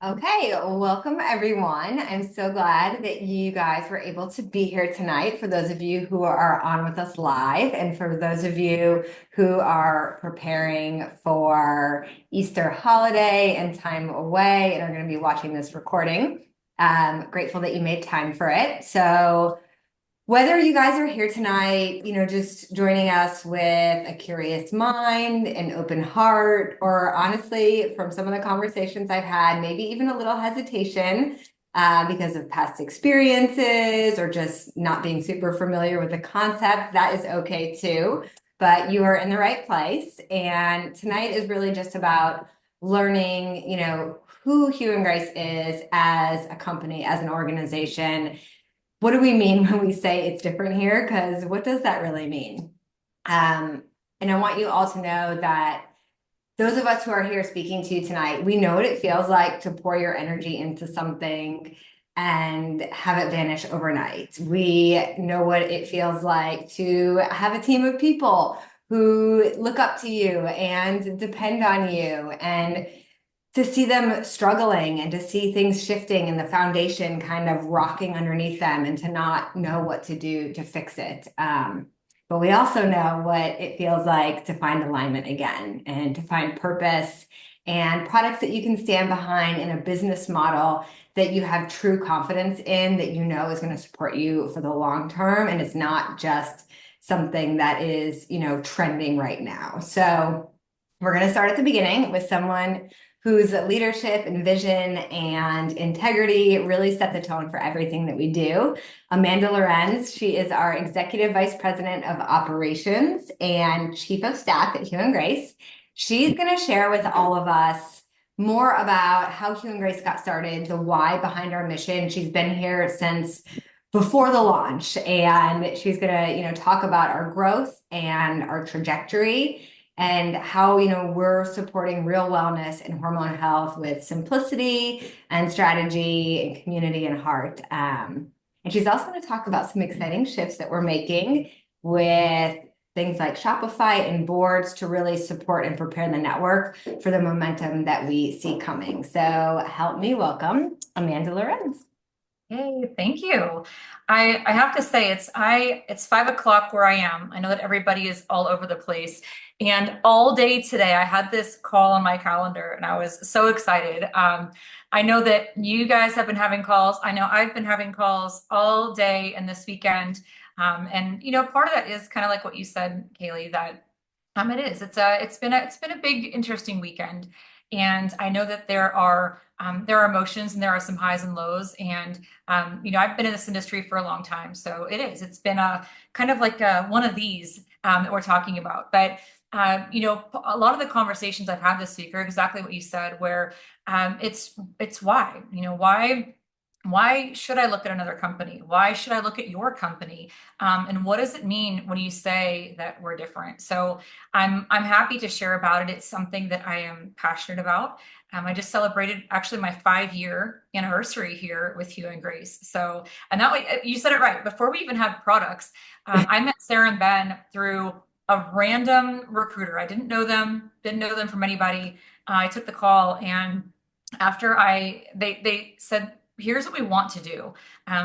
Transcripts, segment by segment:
Okay, welcome everyone. I'm so glad that you guys were able to be here tonight. For those of you who are on with us live, and for those of you who are preparing for Easter holiday and time away and are going to be watching this recording, grateful that you made time for it. So, whether you guys are here tonight, just joining us with a curious mind, an open heart, or honestly, from some of the conversations I've had, maybe even a little hesitation because of past experiences or just not being super familiar with the concept, that is okay too. But you are in the right place. And tonight is really just about learning, who Hugh and Grace is as a company, as an organization. What do we mean when we say it's different here? Because what does that really mean? Um, and I want you all to know that those of us who are here speaking to you tonight, we know what it feels like to pour your energy into something and have it vanish overnight. We know what it feels like to have a team of people who look up to you and depend on you, and to see them struggling and to see things shifting and the foundation kind of rocking underneath them and to not know what to do to fix it. But we also know what it feels like to find alignment again and to find purpose and products that you can stand behind in a business model that you have true confidence in, that you know is going to support you for the long term. And it's not just something that is, trending right now. So we're going to start at the beginning with someone whose leadership and vision and integrity really set the tone for everything that we do. Amanda Lorenz, she is our Executive Vice President of Operations and Chief of Staff at Hugh and Grace. She's going to share with all of us more about how Hugh and Grace got started, the why behind our mission. She's been here since before the launch, and she's going to, talk about our growth and our trajectory and how we're supporting real wellness and hormone health with simplicity and strategy and community and heart. And she's also going to talk about some exciting shifts that we're making with things like Shopify and boards to really support and prepare the network for the momentum that we see coming. So help me welcome Amanda Lorenz. Hey, thank you. I have to say it's 5 o'clock where I am. I know that everybody is all over the place. And all day today I had this call on my calendar and I was so excited. I know that you guys have been having calls. I know I've been having calls all day and this weekend. And part of that is kind of like what you said, Kaylee, that it is. It's been a big, interesting weekend. And I know that there are emotions and there are some highs and lows. And I've been in this industry for a long time, so it's been a kind of like one of these that we're talking about. But a lot of the conversations I've had this week are exactly what you said, where it's why, why should I look at another company? Why should I look at your company? And what does it mean when you say that we're different? So I'm happy to share about it. It's something that I am passionate about. I just celebrated actually my 5-year anniversary here with Hugh and Grace. So, and that way, you said it right. Before we even had products, I met Sarah and Ben through a random recruiter. I didn't know them from anybody. I took the call, and after they said, here's what we want to do.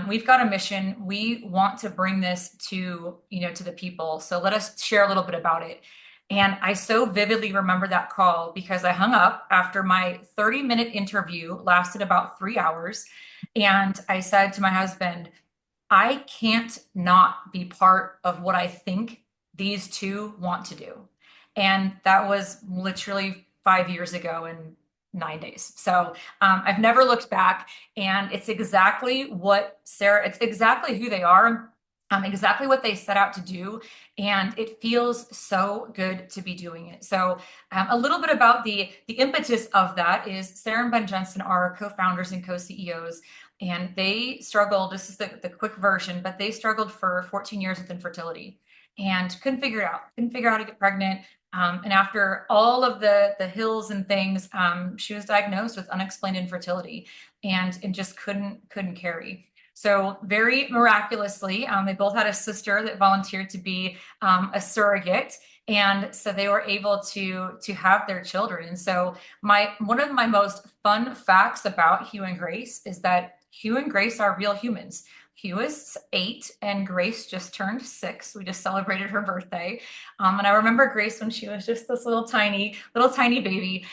We've got a mission. We want to bring this to the people. So let us share a little bit about it. And I so vividly remember that call because I hung up after my 30-minute interview lasted about 3 hours. And I said to my husband, I can't not be part of what I think these two want to do. And that was literally 5 years ago and 9 days. So I've never looked back, and it's exactly it's exactly who they are, exactly what they set out to do. And it feels so good to be doing it. So a little bit about the impetus of that is Sarah and Ben Jensen are co-founders and co-CEOs. And they struggled, this is the quick version, but they struggled for 14 years with infertility and couldn't figure out how to get pregnant. And after all of the hills and things, she was diagnosed with unexplained infertility and just couldn't carry. So very miraculously, they both had a sister that volunteered to be a surrogate. And so they were able to have their children. And so one of my most fun facts about Hugh and Grace is that Hugh and Grace are real humans. Hugh is 8 and Grace just turned 6. We just celebrated her birthday. And I remember Grace when she was just this little tiny baby.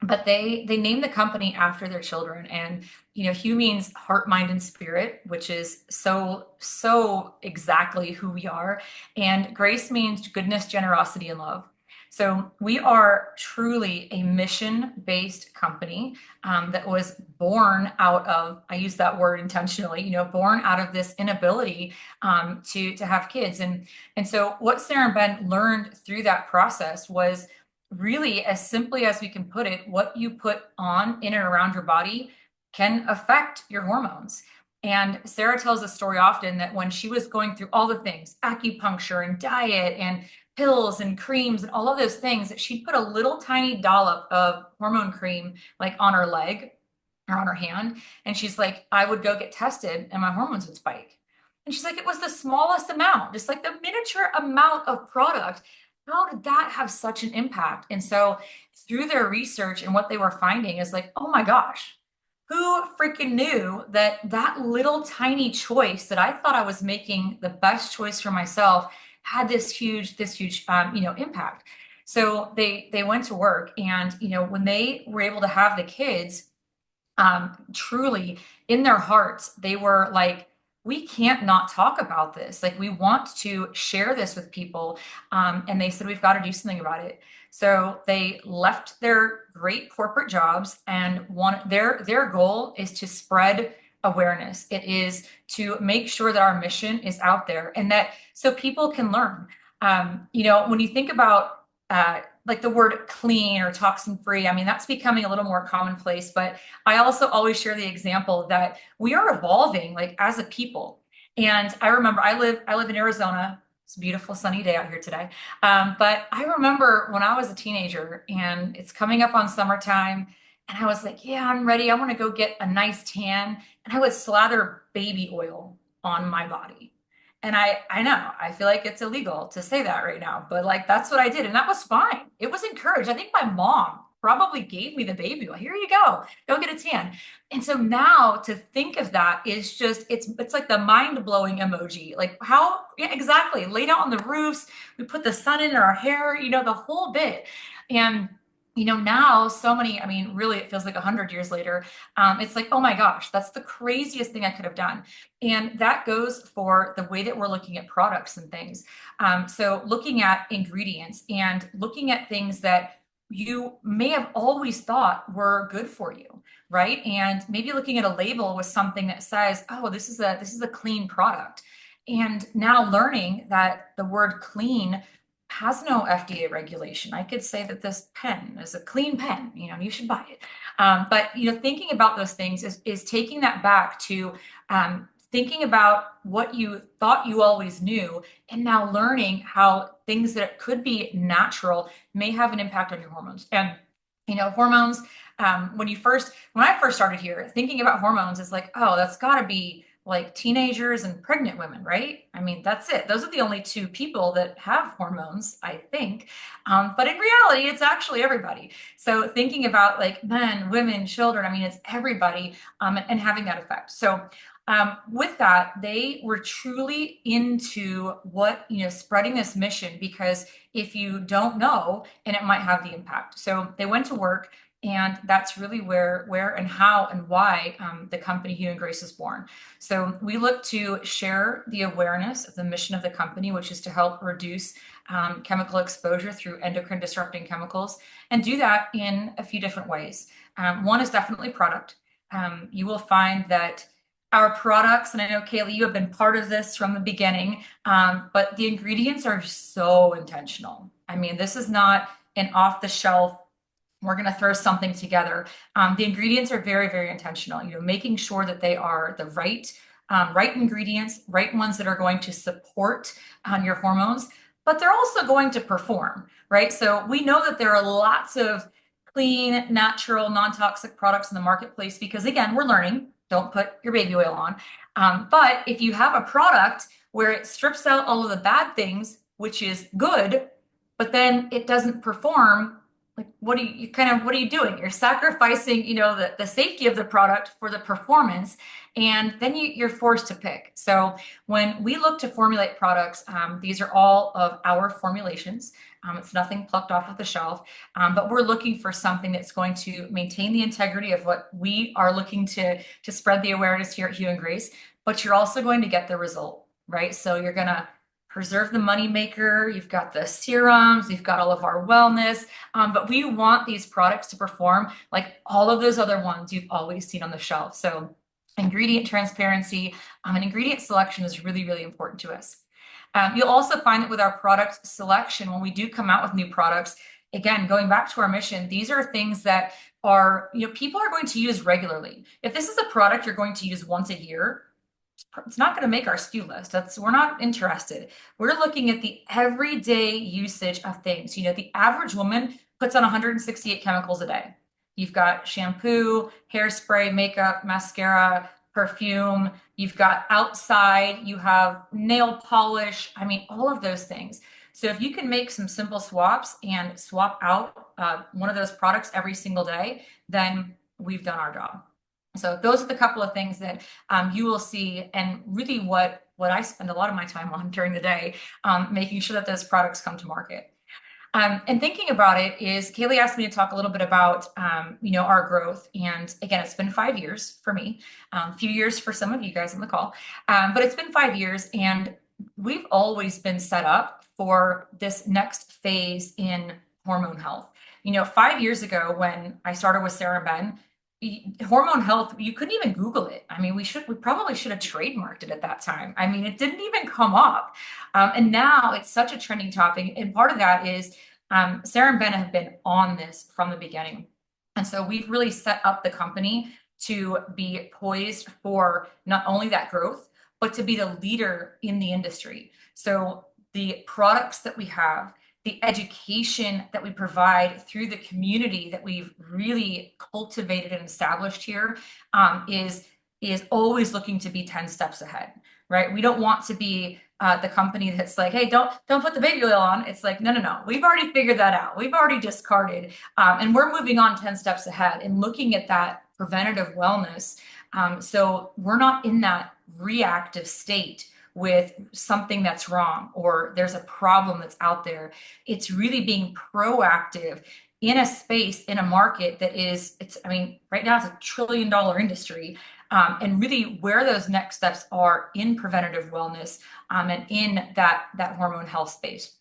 But they named the company after their children. And Hugh means heart, mind, and spirit, which is so exactly who we are. And Grace means goodness, generosity, and love. So we are truly a mission-based company that was born out of, I use that word intentionally, born out of this inability to have kids. And so what Sarah and Ben learned through that process was really, as simply as we can put it, what you put on in and around your body can affect your hormones. And Sarah tells the story often that when she was going through all the things, acupuncture and diet and pills and creams and all of those things, that she'd put a little tiny dollop of hormone cream like on her leg or on her hand. And she's like, I would go get tested and my hormones would spike. And she's like, it was the smallest amount, just like the miniature amount of product. How did that have such an impact? And so through their research and what they were finding is like, oh my gosh, who freaking knew that that little tiny choice that I thought I was making the best choice for myself had this huge impact. So they went to work, and when they were able to have the kids, truly in their hearts, they were like, we can't not talk about this. Like, we want to share this with people. And they said, we've got to do something about it. So they left their great corporate jobs, and their goal is to spread awareness. It is to make sure that our mission is out there, and that so people can learn. When you think about like the word clean or toxin free, I mean, that's becoming a little more commonplace, but I also always share the example that we are evolving like as a people. And I remember I live in Arizona. It's a beautiful sunny day out here today. But I remember when I was a teenager and it's coming up on summertime, and I was like, yeah, I'm ready. I want to go get a nice tan. And I would slather baby oil on my body. And I know, I feel like it's illegal to say that right now, but like that's what I did. And that was fine. It was encouraged. I think my mom probably gave me the baby oil. Here you go get a tan. And so now to think of that is just, it's like the mind-blowing emoji. Like how, yeah, exactly. Laid out on the roofs, we put the sun in our hair, the whole bit. And now so many, I mean, really, it feels like 100 years later. It's like, oh my gosh, that's the craziest thing I could have done. And that goes for the way that we're looking at products and things. So looking at ingredients and looking at things that you may have always thought were good for you, right? And maybe looking at a label with something that says, oh, this is a clean product. And now learning that the word clean has no FDA regulation. I could say that this pen is a clean pen, you should buy it. But thinking about those things is taking that back to thinking about what you thought you always knew, and now learning how things that could be natural may have an impact on your hormones. And hormones, when I first started here, thinking about hormones is like, oh, that's got to be like teenagers and pregnant women, right? I mean, that's it. Those are the only two people that have hormones, I think. But in reality, it's actually everybody. So thinking about like men, women, children, I mean, it's everybody, and having that effect. So with that, they were truly into spreading this mission, because if you don't know, and it might have the impact. So they went to work. And that's really where and how and why the company Hugh and Grace was born. So we look to share the awareness of the mission of the company, which is to help reduce chemical exposure through endocrine disrupting chemicals, and do that in a few different ways. One is definitely product. You will find that our products, and I know, Kaylee, you have been part of this from the beginning, but the ingredients are so intentional. I mean, this is not an off-the-shelf, we're going to throw something together. The ingredients are very, very intentional, making sure that they are the right ingredients, right ones that are going to support your hormones, but they're also going to perform, right? So we know that there are lots of clean, natural, non-toxic products in the marketplace, because again, we're learning, don't put your baby oil on. But if you have a product where it strips out all of the bad things, which is good, but then it doesn't perform, like what are you doing? You're sacrificing, the safety of the product for the performance, and then you're forced to pick. So when we look to formulate products, these are all of our formulations. It's nothing plucked off of the shelf, but we're looking for something that's going to maintain the integrity of what we are looking to spread the awareness here at Hue and Grace, but you're also going to get the result, right? So you're going to preserve the money maker. You've got the serums, you've got all of our wellness, but we want these products to perform like all of those other ones you've always seen on the shelf. So ingredient transparency and ingredient selection is really, really important to us. You'll also find that with our product selection, when we do come out with new products, again, going back to our mission, these are things that are, people are going to use regularly. If this is a product you're going to use once a year, it's not going to make our SKU list. We're not interested. We're looking at the everyday usage of things. The average woman puts on 168 chemicals a day. You've got shampoo, hairspray, makeup, mascara, perfume. You've got outside, you have nail polish. I mean, all of those things. So if you can make some simple swaps and swap out one of those products every single day, then we've done our job. So those are the couple of things that you will see, and really what I spend a lot of my time on during the day, making sure that those products come to market. And thinking about it is, Kaylee asked me to talk a little bit about, our growth. And again, it's been 5 years for me, a few years for some of you guys on the call, but it's been 5 years, and we've always been set up for this next phase in hormone health. 5 years ago when I started with Sarah and Ben, hormone health, you couldn't even Google it. I mean, we probably should have trademarked it at that time. I mean, it didn't even come up. And now it's such a trending topic. And part of that is Sarah and Ben have been on this from the beginning. And so we've really set up the company to be poised for not only that growth, but to be the leader in the industry. So the products that we have, the education that we provide through the community that we've really cultivated and established here is always looking to be 10 steps ahead, right? We don't want to be the company that's like, hey, don't put the baby oil on. It's like, no. We've already figured that out. We've already discarded, and we're moving on 10 steps ahead and looking at that preventative wellness. So we're not in that reactive state with something that's wrong or there's a problem that's out there. It's really being proactive in a space, in a market that right now it's a $1 trillion industry, and really where those next steps are in preventative wellness and in that hormone health space.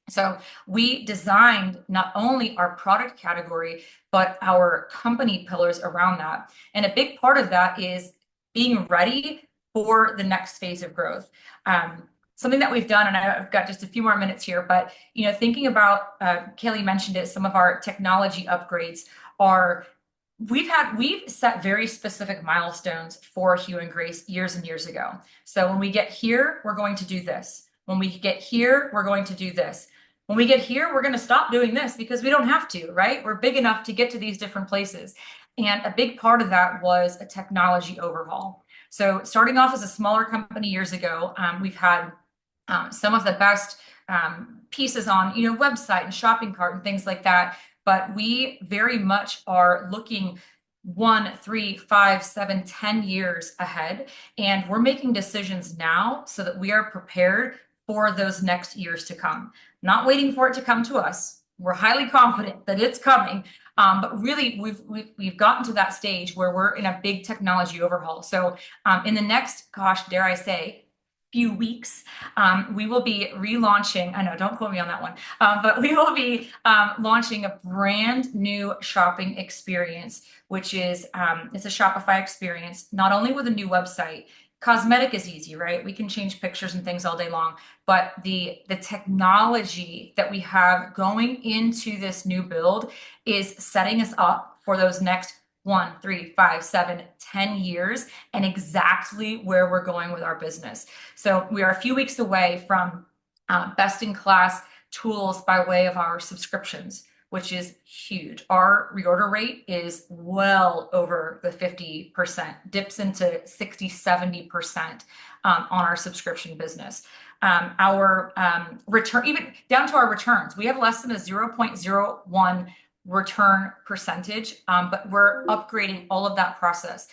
So we designed not only our product category, but our company pillars around that. And a big part of that is being ready for the next phase of growth. Something that we've done, and I've got just a few more minutes here, but thinking about, Kaylee mentioned it, some of our technology upgrades are, we've set very specific milestones for Hue and Grace years and years ago. So when we get here, we're going to do this. When we get here, we're going to do this. When we get here, we're going to stop doing this because we don't have to, right? We're big enough to get to these different places. And a big part of that was a technology overhaul. So starting off as a smaller company years ago, we've had some of the best pieces on, website and shopping cart and things like that. But we very much are looking 1, 3, 5, 7, 10 years ahead. And we're making decisions now so that we are prepared for those next years to come. Not waiting for it to come to us. We're highly confident that it's coming. But really, we've gotten to that stage where we're in a big technology overhaul. So in the next, dare I say, few weeks, we will be relaunching, I know, don't quote me on that one, but we will be launching a brand new shopping experience, which is, it's a Shopify experience, not only with a new website. Cosmetic is easy, right? We can change pictures and things all day long, but the technology that we have going into this new build is setting us up for those next 1, 3, 5, 7, 10 years and exactly where we're going with our business. So we are a few weeks away from best in class tools by way of our subscriptions, which is huge. Our reorder rate is well over the 50%, dips into 60, 70% on our subscription business. our return, even down to our returns. We have less than a 0.01 return percentage, but we're upgrading all of that process.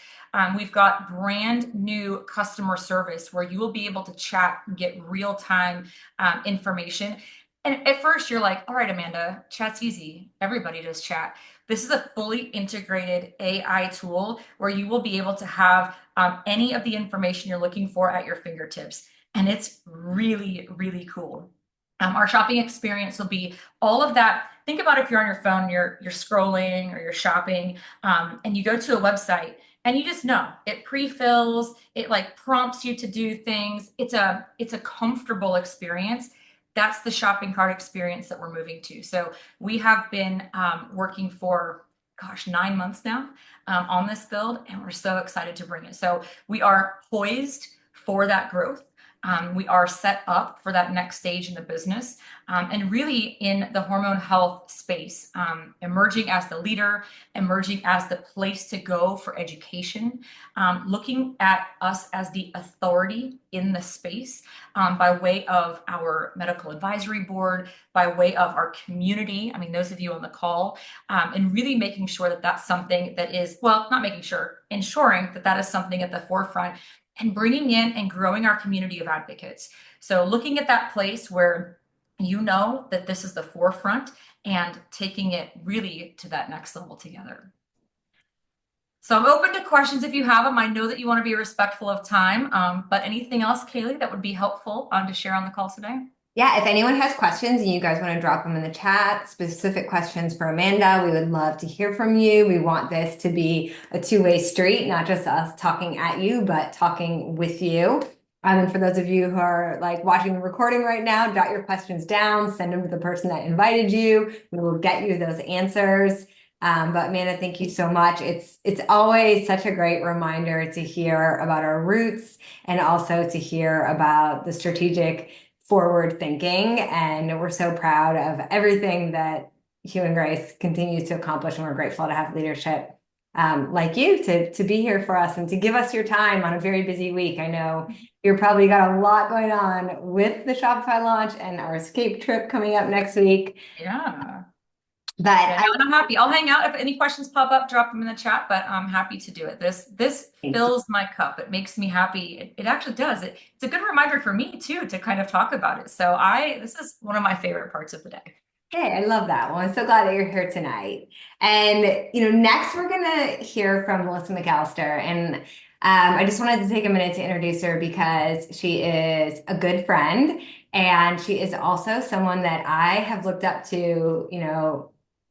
We've got brand new customer service where you will be able to chat and get real-time information. And at first you're like, all right, Amanda, chat's easy. Everybody does chat. This is a fully integrated AI tool where you will be able to have any of the information you're looking for at your fingertips. And it's really, really cool. Our shopping experience will be all of that. Think about if you're on your phone, you're scrolling or you're shopping, and you go to a website and you just know it pre-fills, it like prompts you to do things. It's a comfortable experience. That's the shopping cart experience that we're moving to. So we have been working for, gosh, 9 months now on this build, and we're so excited to bring it. So we are poised for that growth. We are set up for that next stage in the business, and really in the hormone health space, emerging as the leader, emerging as the place to go for education, looking at us as the authority in the space by way of our medical advisory board, by way of our community. I mean, those of you on the call, and really making sure that that's something that is, well, not making sure, ensuring that that is something at the forefront and bringing in and growing our community of advocates. So looking at that place where you know that this is the forefront and taking it really to that next level together. So I'm open to questions if you have them. I know that you want to be respectful of time, but anything else, Kaylee, that would be helpful to share on the call today? Yeah, if anyone has questions and you guys want to drop them in the chat, specific questions for Amanda, we would love to hear from you. We want this to be a two-way street, not just us talking at you, but talking with you. And for those of you who are like watching the recording right now, jot your questions down, send them to the person that invited you. We will get you those answers. But Amanda, thank you so much. It's always such a great reminder to hear about our roots and also to hear about the strategic forward thinking. And we're so proud of everything that Hugh and Grace continue to accomplish. And we're grateful to have leadership like you to be here for us and to give us your time on a very busy week. I know you're probably got a lot going on with the Shopify launch and our escape trip coming up next week. Yeah. But Yeah, I'm happy. I'll hang out. If any questions pop up, drop them in the chat, but I'm happy to do it. This fills my cup. It makes me happy. It actually does. It's a good reminder for me too to kind of talk about it. So this is one of my favorite parts of the day. Hey, I love that. Well, I'm so glad that you're here tonight. And, next we're going to hear from Melissa McAllister. And I just wanted to take a minute to introduce her because she is a good friend. And she is also someone that I have looked up to,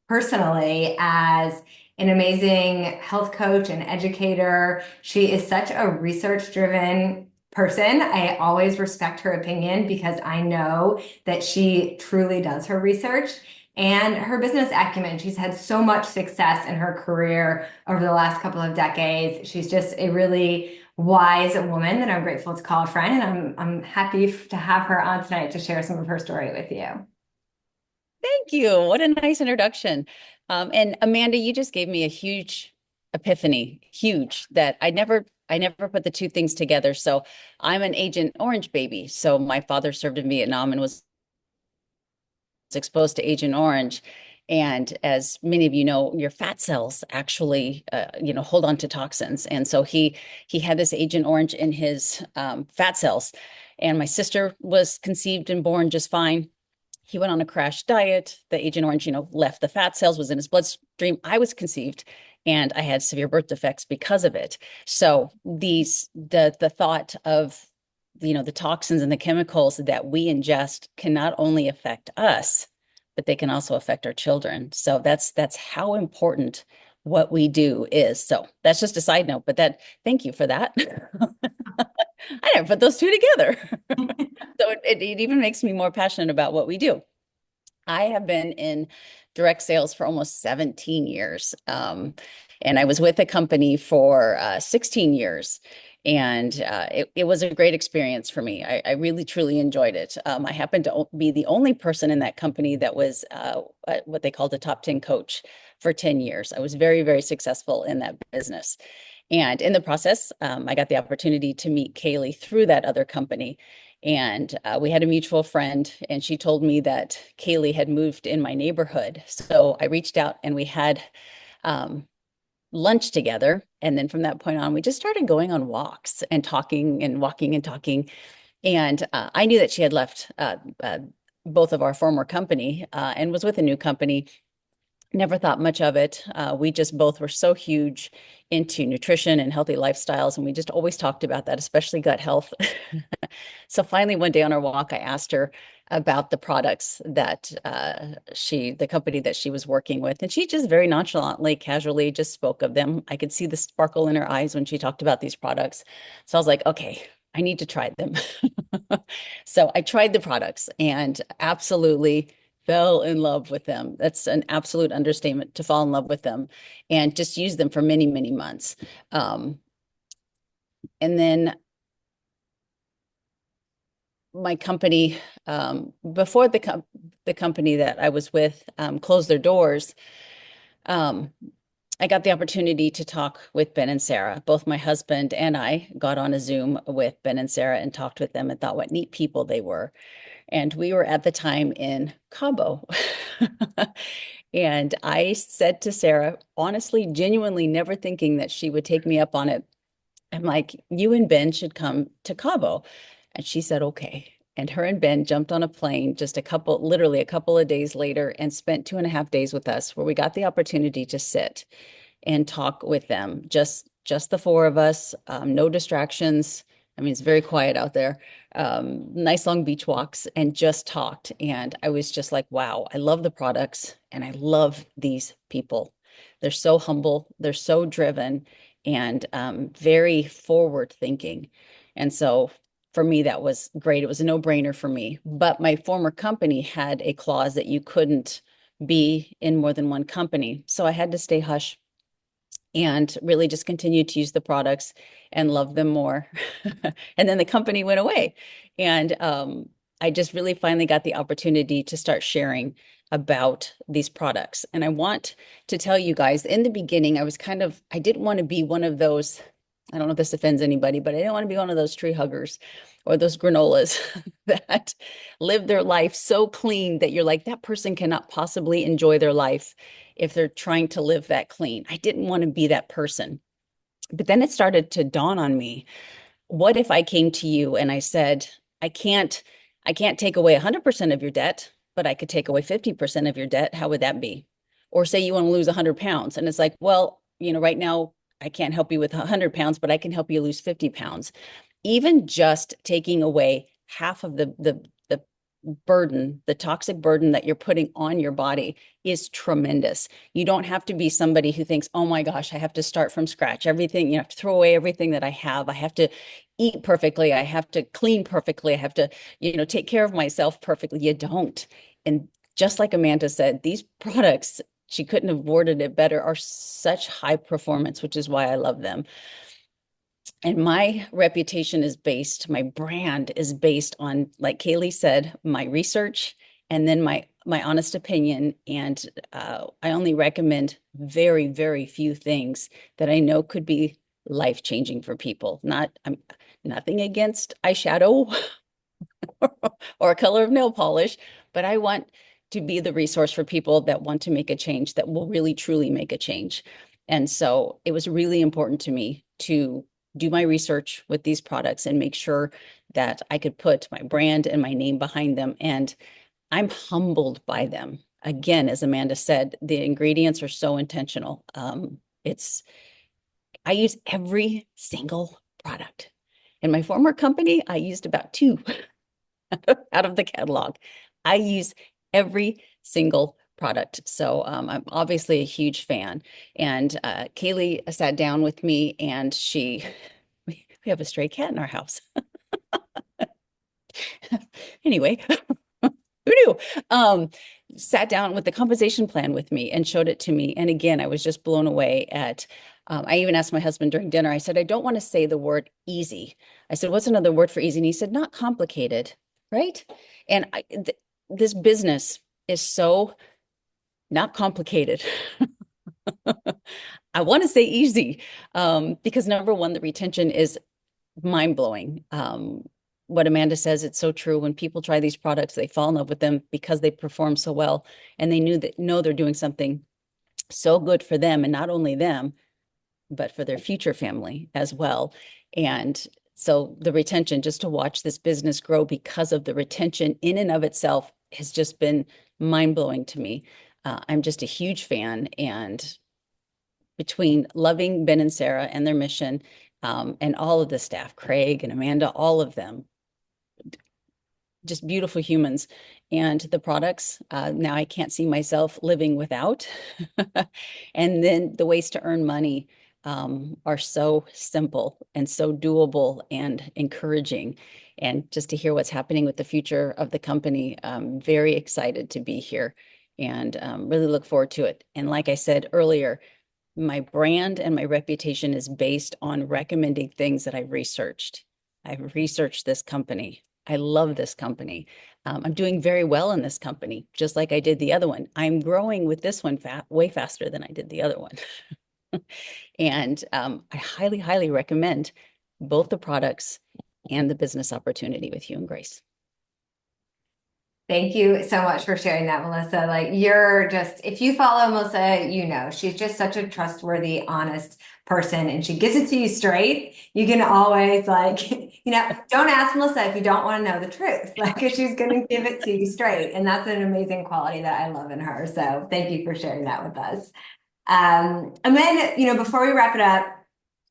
personally as an amazing health coach and educator. She is such a research-driven person. I always respect her opinion because I know that she truly does her research and her business acumen. She's had so much success in her career over the last couple of decades. She's just a really wise woman that I'm grateful to call a friend, and I'm happy to have her on tonight to share some of her story with you. Thank you. What a nice introduction. And Amanda, you just gave me a huge epiphany, huge, that I never put the two things together. So I'm an Agent Orange baby. So my father served in Vietnam and was exposed to Agent Orange. And as many of you know, your fat cells actually, hold on to toxins. And so he had this Agent Orange in his fat cells. And my sister was conceived and born just fine. He went on a crash diet. The Agent Orange, left the fat cells, was in his bloodstream. I was conceived and I had severe birth defects because of it. So the thought of, the toxins and the chemicals that we ingest can not only affect us, but they can also affect our children. So that's how important what we do is. So that's just a side note, but thank you for that. I never put those two together. So it even makes me more passionate about what we do. I have been in direct sales for almost 17 years. And I was with a company for 16 years. And it was a great experience for me. I really, truly enjoyed it. I happened to be the only person in that company that was what they called a top 10 coach for 10 years. I was very, very successful in that business. And in the process, I got the opportunity to meet Kaylee through that other company. And we had a mutual friend, and she told me that Kaylee had moved in my neighborhood. So I reached out and we had um, lunch together. And then from that point on, we just started going on walks and talking and walking and talking. And I knew that she had left both of our former company and was with a new company. Never thought much of it. We just both were so huge into nutrition and healthy lifestyles, and we just always talked about that, especially gut health. So finally, one day on our walk, I asked her about the products that the company that she was working with, and she just very nonchalantly, casually just spoke of them. I could see the sparkle in her eyes when she talked about these products. So I was like, okay, I need to try them. So I tried the products and absolutely fell in love with them. That's an absolute understatement, to fall in love with them, and just use them for many, many months. And then my company, before the company that I was with closed their doors, I got the opportunity to talk with Ben and Sarah. Both my husband and I got on a Zoom with Ben and Sarah and talked with them and thought what neat people they were. And we were at the time in Cabo. And I said to Sarah, honestly, genuinely, never thinking that she would take me up on it, I'm like, you and Ben should come to Cabo. And she said, okay. And her and Ben jumped on a plane just literally a couple of days later, and spent 2.5 days with us, where we got the opportunity to sit and talk with them. Just the four of us, no distractions. I mean, it's very quiet out there. Nice long beach walks, and just talked. And I was just like, wow, I love the products and I love these people. They're so humble, they're so driven, and very forward thinking. And so for me, that was great. It was a no-brainer for me. But my former company had a clause that you couldn't be in more than one company. So I had to stay hush and really just continue to use the products and love them more. And then the company went away. And I just really finally got the opportunity to start sharing about these products. And I want to tell you guys, in the beginning, I didn't want to be one of those, I don't know if this offends anybody, but I didn't want to be one of those tree huggers or those granolas that live their life so clean that you're like, that person cannot possibly enjoy their life if they're trying to live that clean. I didn't want to be that person. But then it started to dawn on me, what if I came to you and I said, I can't take away 100% of your debt, but I could take away 50% of your debt. How would that be? Or say you want to lose 100 pounds. And it's like, well, right now I can't help you with 100 pounds, but I can help you lose 50 pounds. Even just taking away half of the burden, the toxic burden that you're putting on your body, is tremendous. You don't have to be somebody who thinks, oh my gosh, I have to start from scratch. Everything, you have to throw away everything that I have. I have to eat perfectly. I have to clean perfectly. I have to, take care of myself perfectly. You don't. And just like Amanda said, these products, she couldn't have worded it better, are such high performance, which is why I love them. And my reputation my brand is based on, like Kaylee said, my research, and then my honest opinion. And I only recommend very, very few things that I know could be life-changing for people. I'm nothing against eyeshadow or a color of nail polish, but I want to be the resource for people that want to make a change, that will really, truly make a change. And so it was really important to me to do my research with these products and make sure that I could put my brand and my name behind them. And I'm humbled by them. Again, as Amanda said, the ingredients are so intentional. I use every single product. In my former company, I used about 2 out of the catalog. I use every single product. So I'm obviously a huge fan. And Kaylee sat down with me, and we have a stray cat in our house. Anyway, who knew? Sat down with the compensation plan with me and showed it to me. And again, I was just blown away at, I even asked my husband during dinner, I said, I don't want to say the word easy. I said, what's another word for easy? And he said, not complicated, right? And this business is so not complicated. I want to say easy, because number one, the retention is mind-blowing. what Amanda says, it's so true. When people try these products, they fall in love with them because they perform so well, and they know they're doing something so good for them, and not only them, but for their future family as well. And so the retention, just to watch this business grow because of the retention in and of itself, has just been mind blowing to me. I'm just a huge fan, and between loving Ben and Sarah and their mission, and all of the staff, Craig and Amanda, all of them, just beautiful humans. And the products, now I can't see myself living without. And then the ways to earn money are so simple and so doable and encouraging. And just to hear what's happening with the future of the company, I'm very excited to be here, and really look forward to it. And like I said earlier, my brand and my reputation is based on recommending things that I've researched. I've researched this company. I love this company. I'm doing very well in this company, just like I did the other one. I'm growing with this one way faster than I did the other one. And I highly, highly recommend both the products and the business opportunity with Hugh and Grace. Thank you so much for sharing that, Melissa. Like, you're just, if you follow Melissa, you know, she's just such a trustworthy, honest person, and she gives it to you straight. You can always, like, don't ask Melissa if you don't want to know the truth. Like, she's going to give it to you straight. And that's an amazing quality that I love in her. So thank you for sharing that with us. And then, before we wrap it up,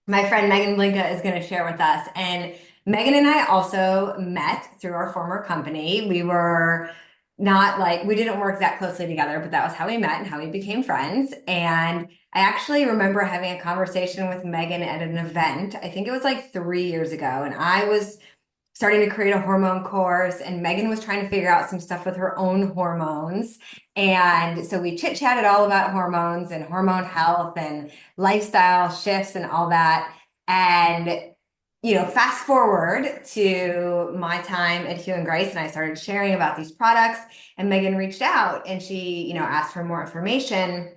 my friend Megan Blinka is going to share with us. And Megan and I also met through our former company. We were not like, we didn't work that closely together, but that was how we met and how we became friends. And I actually remember having a conversation with Megan at an event. I think it was like 3 years ago. And I was starting to create a hormone course, and Megan was trying to figure out some stuff with her own hormones. And so we chit chatted all about hormones and hormone health and lifestyle shifts and all that. And, fast forward to my time at Hugh and Grace, and I started sharing about these products, and Megan reached out and she, asked for more information.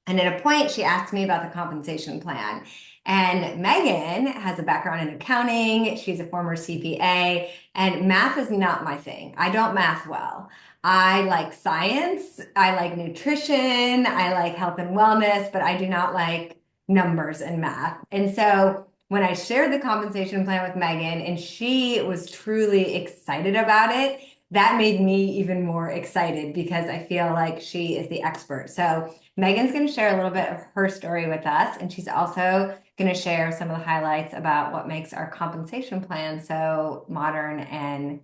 And at a point, she asked me about the compensation plan. And Megan has a background in accounting. She's a former CPA, and math is not my thing. I don't math well. I like science. I like nutrition. I like health and wellness, but I do not like numbers and math. And so when I shared the compensation plan with Megan and she was truly excited about it, that made me even more excited because I feel like she is the expert. So Megan's going to share a little bit of her story with us, and she's also going to share some of the highlights about what makes our compensation plan so modern and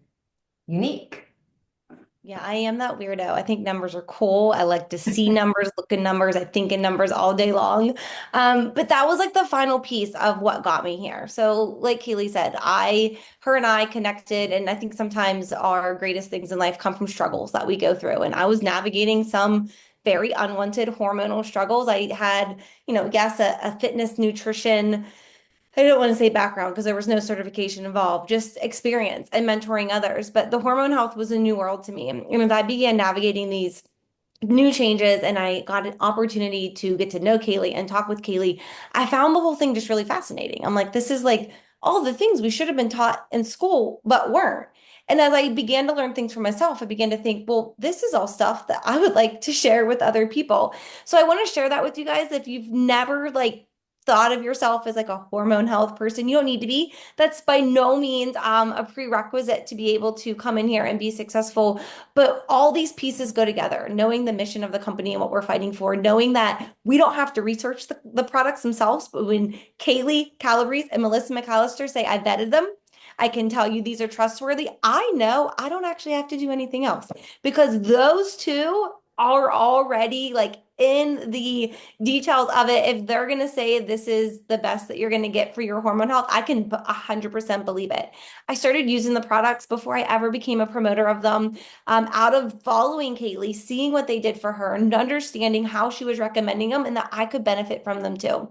unique. Yeah, I am that weirdo. I think numbers are cool. I like to see numbers, look at numbers. I think in numbers all day long. But that was like the final piece of what got me here. So like Kaylee said, her and I connected, and I think sometimes our greatest things in life come from struggles that we go through. And I was navigating some very unwanted hormonal struggles. I had, yes, a fitness nutrition, I don't want to say background because there was no certification involved, just experience and mentoring others. But the hormone health was a new world to me. And as I began navigating these new changes and I got an opportunity to get to know Kaylee and talk with Kaylee, I found the whole thing just really fascinating. I'm like, this is like all the things we should have been taught in school, but weren't. And as I began to learn things for myself, I began to think, well, this is all stuff that I would like to share with other people. So I want to share that with you guys. If you've never thought of yourself as like a hormone health person, you don't need to be. That's by no means a prerequisite to be able to come in here and be successful. But all these pieces go together, knowing the mission of the company and what we're fighting for, knowing that we don't have to research the products themselves, but when Kaylee Calabrese and Melissa McAllister say I vetted them, I can tell you these are trustworthy. I know I don't actually have to do anything else because those two are already in the details of it. If they're going to say this is the best that you're going to get for your hormone health, I can 100% believe it. I started using the products before I ever became a promoter of them, out of following Kaylee, seeing what they did for her and understanding how she was recommending them and that I could benefit from them too.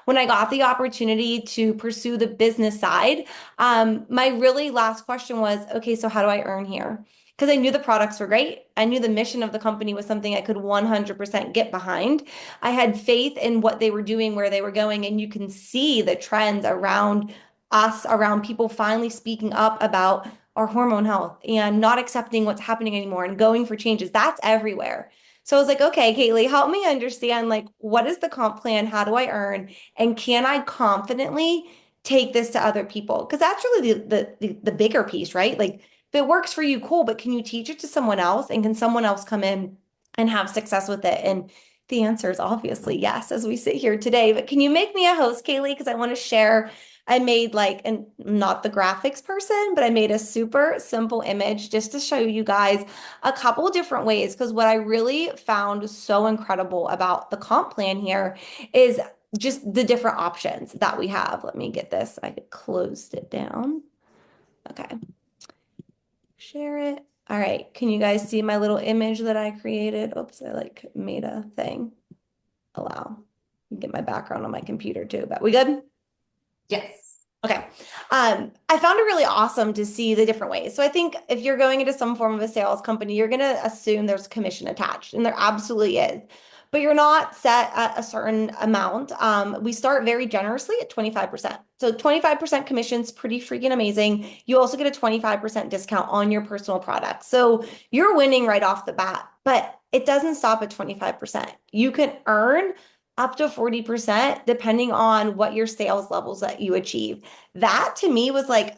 When I got the opportunity to pursue the business side, my really last question was, okay, so how do I earn here? Because I knew the products were great. I knew the mission of the company was something I could 100% get behind. I had faith in what they were doing, where they were going, and you can see the trends around us, around people finally speaking up about our hormone health and not accepting what's happening anymore and going for changes. That's everywhere. So I was like, okay, Kaylee, help me understand, like, what is the comp plan? How do I earn? And can I confidently take this to other people? Because that's really the bigger piece, right? Like, if it works for you, cool, but can you teach it to someone else? And can someone else come in and have success with it? And the answer is obviously yes, as we sit here today. But can you make me a host, Kaylee? Because I want to share. I made like, and not the graphics person, but I made a super simple image just to show you guys a couple different ways. Because what I really found so incredible about the comp plan here is just the different options that we have. Let me get this. I closed it down. Okay. Share it. All right. Can you guys see my little image that I created? Oops, I like made a thing. Allow. Get my background on my computer too, but we good? Yes. Okay. I found it really awesome to see the different ways. So I think if you're going into some form of a sales company, you're going to assume there's commission attached, and there absolutely is. But you're not set at a certain amount. We start very generously at 25%. So 25% commission's pretty freaking amazing. You also get a 25% discount on your personal products. So you're winning right off the bat, but it doesn't stop at 25%. You can earn up to 40% depending on what your sales levels that you achieve. That to me was like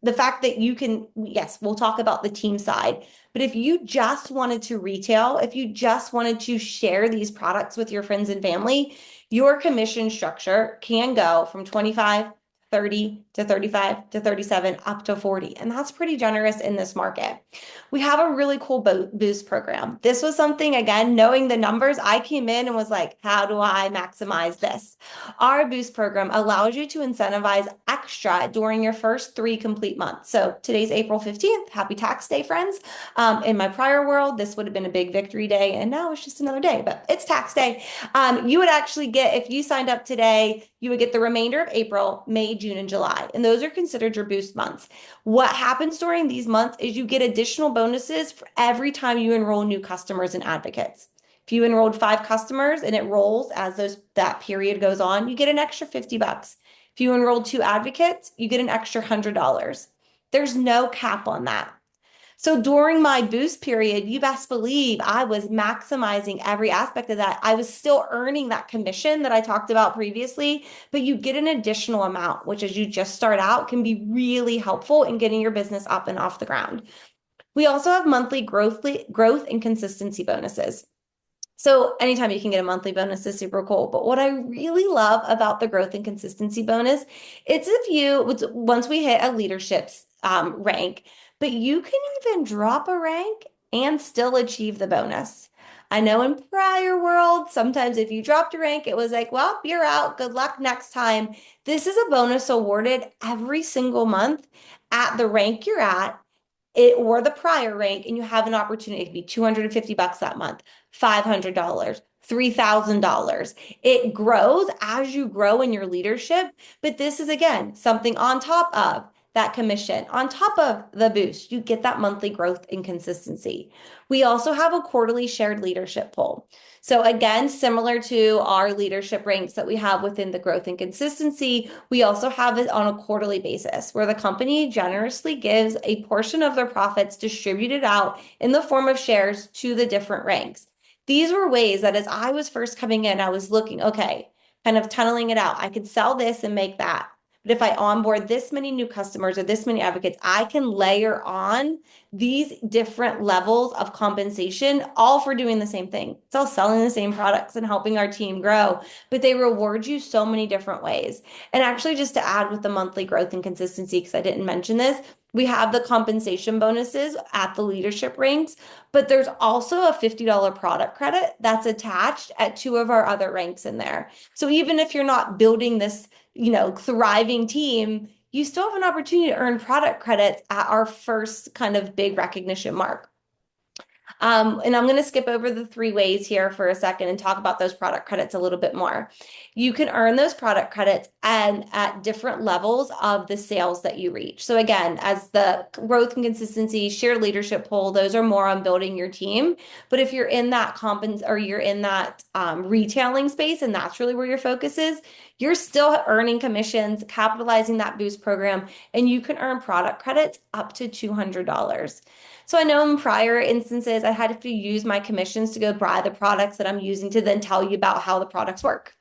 the fact that you can, yes, we'll talk about the team side, but if you just wanted to retail, if you just wanted to share these products with your friends and family, your commission structure can go from 25, 30 to 35 to 37 up to 40. And that's pretty generous in this market. We have a really cool boost program. This was something, again, knowing the numbers, I came in and was like, how do I maximize this? Our boost program allows you to incentivize extra during your first 3 complete months. So today's April 15th. Happy tax day, friends. In my prior world, this would have been a big victory day. And now it's just another day, but it's tax day. You would actually get, if you signed up today, you would get the remainder of April, May, June, and July. And those are considered your boost months. What happens during these months is you get additional bonuses for every time you enroll new customers and advocates. If you enrolled 5 customers and it rolls as that period goes on, you get an extra $50. If you enrolled 2 advocates, you get an extra $100. There's no cap on that. So during my boost period, you best believe I was maximizing every aspect of that. I was still earning that commission that I talked about previously, but you get an additional amount, which as you just start out can be really helpful in getting your business up and off the ground. We also have monthly growth and consistency bonuses. So anytime you can get a monthly bonus is super cool. But what I really love about the growth and consistency bonus, once we hit a leadership rank, but you can even drop a rank and still achieve the bonus. I know in prior worlds, sometimes if you dropped a rank, it was like, well, you're out. Good luck next time. This is a bonus awarded every single month at the rank you're at, or the prior rank, and you have an opportunity. It could be $250 that month, $500, $3,000. It grows as you grow in your leadership, but this is again something on top of that commission, on top of the boost. You get that monthly growth and consistency. We also have a quarterly shared leadership poll. So again, similar to our leadership ranks that we have within the growth and consistency, we also have it on a quarterly basis where the company generously gives a portion of their profits distributed out in the form of shares to the different ranks. These were ways that as I was first coming in, I was looking, okay, kind of tunneling it out. I could sell this and make that. But if I onboard this many new customers or this many advocates, I can layer on these different levels of compensation, all for doing the same thing. It's all selling the same products and helping our team grow, but they reward you so many different ways. And actually, just to add with the monthly growth and consistency, because I didn't mention this, we have the compensation bonuses at the leadership ranks, but there's also a $50 product credit that's attached at 2 of our other ranks in there. So even if you're not building this thriving team, you still have an opportunity to earn product credits at our first kind of big recognition mark. And I'm going to skip over the 3 ways here for a second and talk about those product credits a little bit more. You can earn those product credits and at different levels of the sales that you reach. So again, as the growth and consistency, shared leadership poll, those are more on building your team. But if you're in that or you're in that retailing space, and that's really where your focus is, you're still earning commissions, capitalizing that boost program, and you can earn product credits up to $200. So I know in prior instances, I had to use my commissions to go buy the products that I'm using to then tell you about how the products work.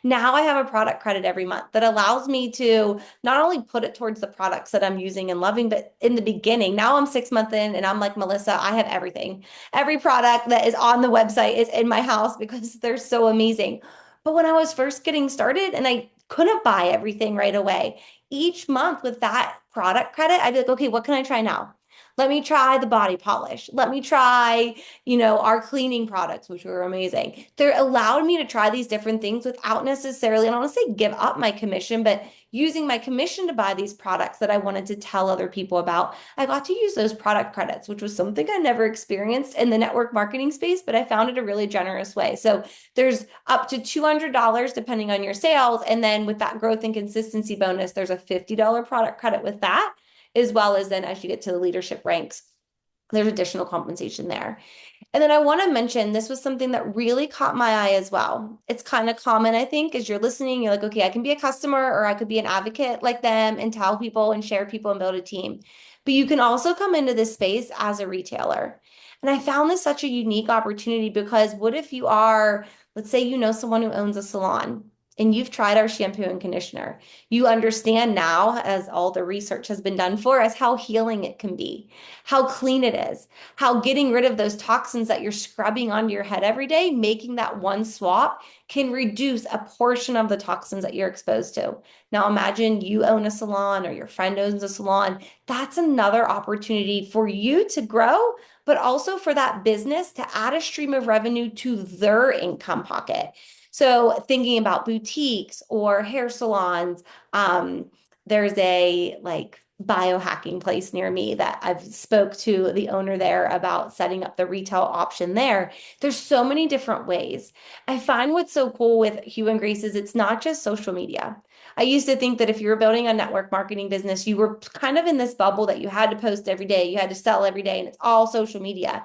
Now I have a product credit every month that allows me to not only put it towards the products that I'm using and loving, but in the beginning, now I'm 6 months in and I'm like, Melissa, I have everything. Every product that is on the website is in my house because they're so amazing. But when I was first getting started and I couldn't buy everything right away, each month with that product credit, I'd be like, okay, what can I try now? Let me try the body polish. Let me try, our cleaning products, which were amazing. They're allowed me to try these different things without necessarily, I don't want to say give up my commission, but using my commission to buy these products that I wanted to tell other people about. I got to use those product credits, which was something I never experienced in the network marketing space, but I found it a really generous way. So there's up to $200 depending on your sales. And then with that growth and consistency bonus, there's a $50 product credit with that, as well as then as you get to the leadership ranks, there's additional compensation there. And then I want to mention this was something that really caught my eye as well. It's kind of common, I think, as you're listening, you're like, okay, I can be a customer or I could be an advocate like them and tell people and share people and build a team. But you can also come into this space as a retailer. And I found this such a unique opportunity because what if you are, let's say you know someone who owns a salon and you've tried our shampoo and conditioner. You understand now, as all the research has been done for us, how healing it can be, how clean it is, how getting rid of those toxins that you're scrubbing onto your head every day, making that one swap can reduce a portion of the toxins that you're exposed to. Now, imagine you own a salon or your friend owns a salon. That's another opportunity for you to grow, but also for that business to add a stream of revenue to their income pocket. So thinking about boutiques or hair salons, there's a biohacking place near me that I've spoke to the owner there about setting up the retail option there. There's so many different ways. I find what's so cool with Hue and Grace is it's not just social media. I used to think that if you were building a network marketing business, you were kind of in this bubble that you had to post every day, you had to sell every day, and it's all social media.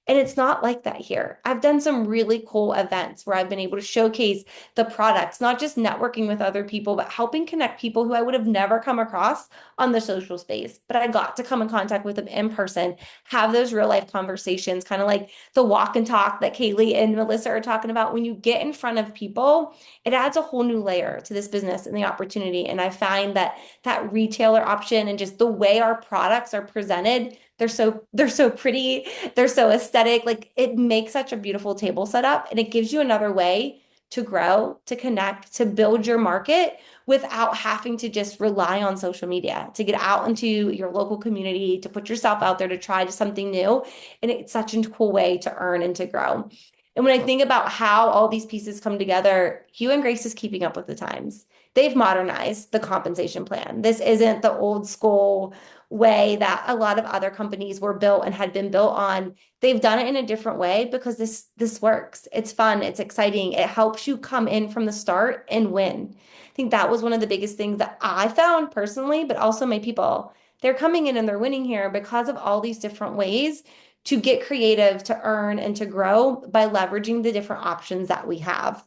And it's not like that here. I've done some really cool events where I've been able to showcase the products, not just networking with other people, but helping connect people who I would have never come across on the social space. But I got to come in contact with them in person, have those real life conversations, kind of like the walk and talk that Kaylee and Melissa are talking about. When you get in front of people, it adds a whole new layer to this business and the opportunity. And I find that that retailer option and just the way our products are presented, they're so pretty, they're so aesthetic. Like it makes such a beautiful table setup and it gives you another way to grow, to connect, to build your market without having to just rely on social media, to get out into your local community, to put yourself out there, to try something new. And it's such a cool way to earn and to grow. And when I think about how all these pieces come together, Hue and Grace is keeping up with the times. They've modernized the compensation plan. This isn't the old school way that a lot of other companies were built and had been built on. They've done it in a different way because this works. It's fun, it's exciting. It helps you come in from the start and win. I think that was one of the biggest things that I found personally, but also my people. They're coming in and they're winning here because of all these different ways to get creative, to earn and to grow by leveraging the different options that we have.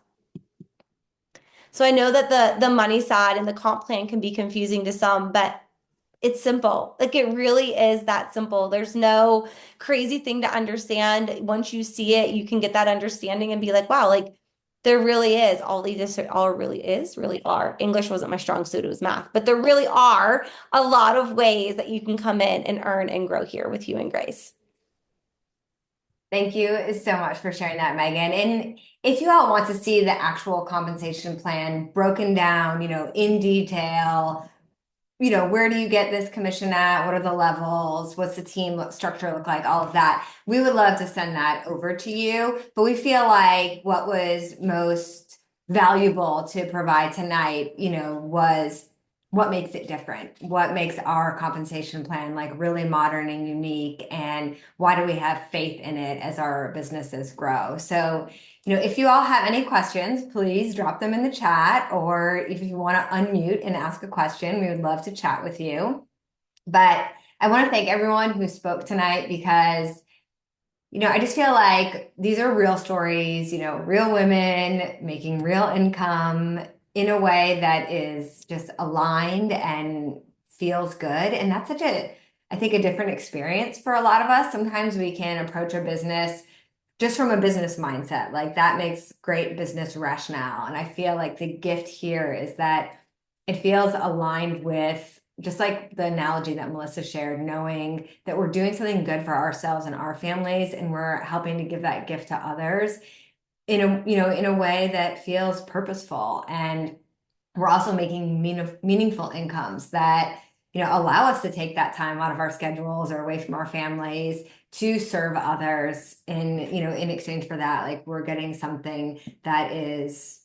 So I know that the money side and the comp plan can be confusing to some, but it's simple. Like it really is that simple. There's no crazy thing to understand. Once you see it, you can get that understanding and be like, wow, like there really is really are. English wasn't my strong suit, it was math, but there really are a lot of ways that you can come in and earn and grow here with Hue and Grace. Thank you so much for sharing that, Megan. And if you all want to see the actual compensation plan broken down, in detail, where do you get this commission at? What are the levels? What's the team structure look like? All of that. We would love to send that over to you, but we feel like what was most valuable to provide tonight, was what makes it different? What makes our compensation plan like really modern and unique? And why do we have faith in it as our businesses grow? So, if you all have any questions, please drop them in the chat, or if you want to unmute and ask a question, we would love to chat with you. But I want to thank everyone who spoke tonight because I just feel like these are real stories, real women making real income in a way that is just aligned and feels good. And that's such I think, a different experience for a lot of us. Sometimes we can approach a business just from a business mindset. Like that makes great business rationale. And I feel like the gift here is that it feels aligned with just like the analogy that Melissa shared, knowing that we're doing something good for ourselves and our families, and we're helping to give that gift to others in a way that feels purposeful. And we're also making meaningful incomes that allow us to take that time out of our schedules or away from our families to serve others in exchange for that. Like we're getting something that is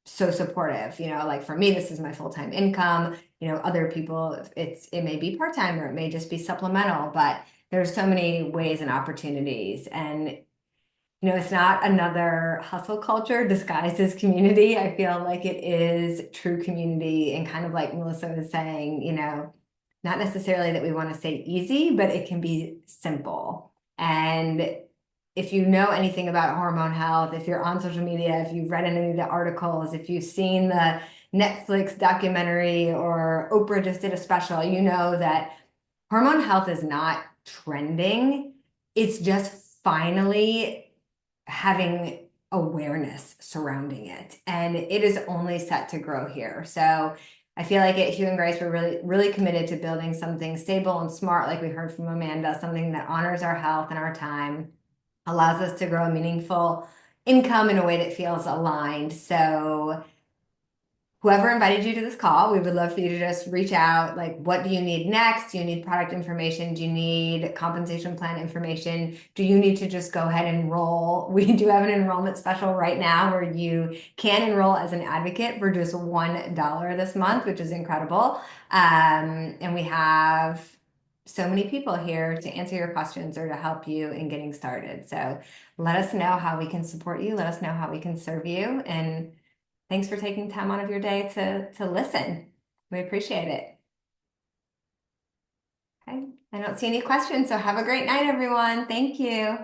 so supportive. Like for me, this is my full-time income. Other people, it may be part-time or it may just be supplemental, but there's so many ways and opportunities. And it's not another hustle culture disguised as community. I feel like it is true community, and kind of like Melissa was saying, not necessarily that we want to say easy, but it can be simple. And if you know anything about hormone health, if you're on social media, if you've read any of the articles, if you've seen the Netflix documentary or Oprah just did a special, you know that hormone health is not trending. It's just finally having awareness surrounding it. And it is only set to grow here. So I feel like at Hue and Grace, we're really, really committed to building something stable and smart, like we heard from Amanda, something that honors our health and our time, allows us to grow a meaningful income in a way that feels aligned. So whoever invited you to this call, we would love for you to just reach out. Like, what do you need next? Do you need product information? Do you need compensation plan information? Do you need to just go ahead and enroll? We do have an enrollment special right now where you can enroll as an advocate for just $1 this month, which is incredible. And we have so many people here to answer your questions or to help you in getting started. So let us know how we can support you. Let us know how we can serve you. And thanks for taking time out of your day to listen. We appreciate it. Okay, I don't see any questions, so have a great night, everyone. Thank you.